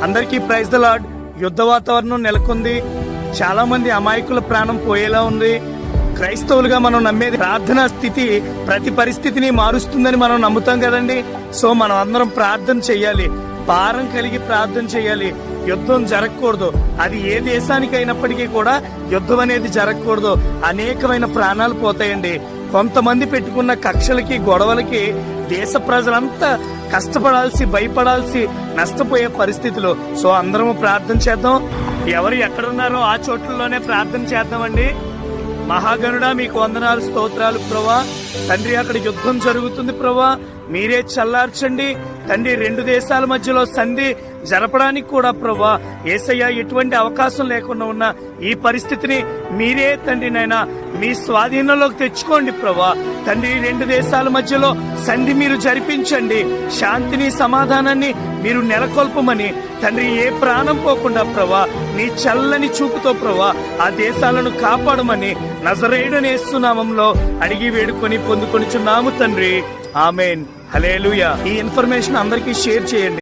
అందరికీ praise the lord. యుద్ధ వాతావరణం నెలకొంది. చాలా మంది అమాయకుల ప్రాణం పోయేలా ఉంది. క్రైస్తవులుగా మనం నమ్మేది ప్రార్థనా స్థితి ప్రతి పరిస్థితిని మారుస్తుందని మనం నమ్ముతాం కదండి. సో మనం అందరం ప్రార్థన చెయ్యాలి, భారం కలిగి ప్రార్థన చెయ్యాలి. యుద్ధం జరగకూడదు. అది ఏ దేశానికి అయినప్పటికీ కూడా యుద్ధం అనేది జరగకూడదు. అనేకమైన ప్రాణాలు పోతాయండి. కొంతమంది పెట్టుకున్న కక్షలకి గొడవలకి దేశ ప్రజలంతా కష్టపడాల్సి, భయపడాల్సి, నష్టపోయే పరిస్థితులు. సో అందరము ప్రార్థన చేద్దాం. ఎవరు ఎక్కడున్నారో ఆ చోట్లలోనే ప్రార్థన చేద్దామండి. మహాగణుడా, మీకు వందనాలు, స్తోత్రాలు ప్రభా. తండ్రి, అక్కడ యుద్ధం జరుగుతుంది ప్రభా, మీరే చల్లార్చండి తండ్రి. రెండు దేశాల మధ్యలో సంధి జరపడానికి కూడా ప్రభా యేసయ్య ఎటువంటి అవకాశం లేకుండా ఉన్న ఈ పరిస్థితిని మీరే తండ్రి నైనా మీ స్వాధీనంలోకి తెచ్చుకోండి ప్రభా. తండ్రి, రెండు దేశాల మధ్యలో సంధి మీరు జరిపించండి. శాంతిని, సమాధానాన్ని మీరు నెలకొల్పమని తండ్రి, ఏ ప్రాణం పోకుండా ప్రభా నీ చల్లని చూపుతో ప్రభా ఆ దేశాలను కాపాడమని నజరేయుడైన యేసు నామములో అడిగి వేడుకొని పొందుకొనిచున్నాము తండ్రి. ఆమేన్. హల్లెలూయా. ఈ ఇన్ఫర్మేషన్ అందరికీ షేర్ చేయండి.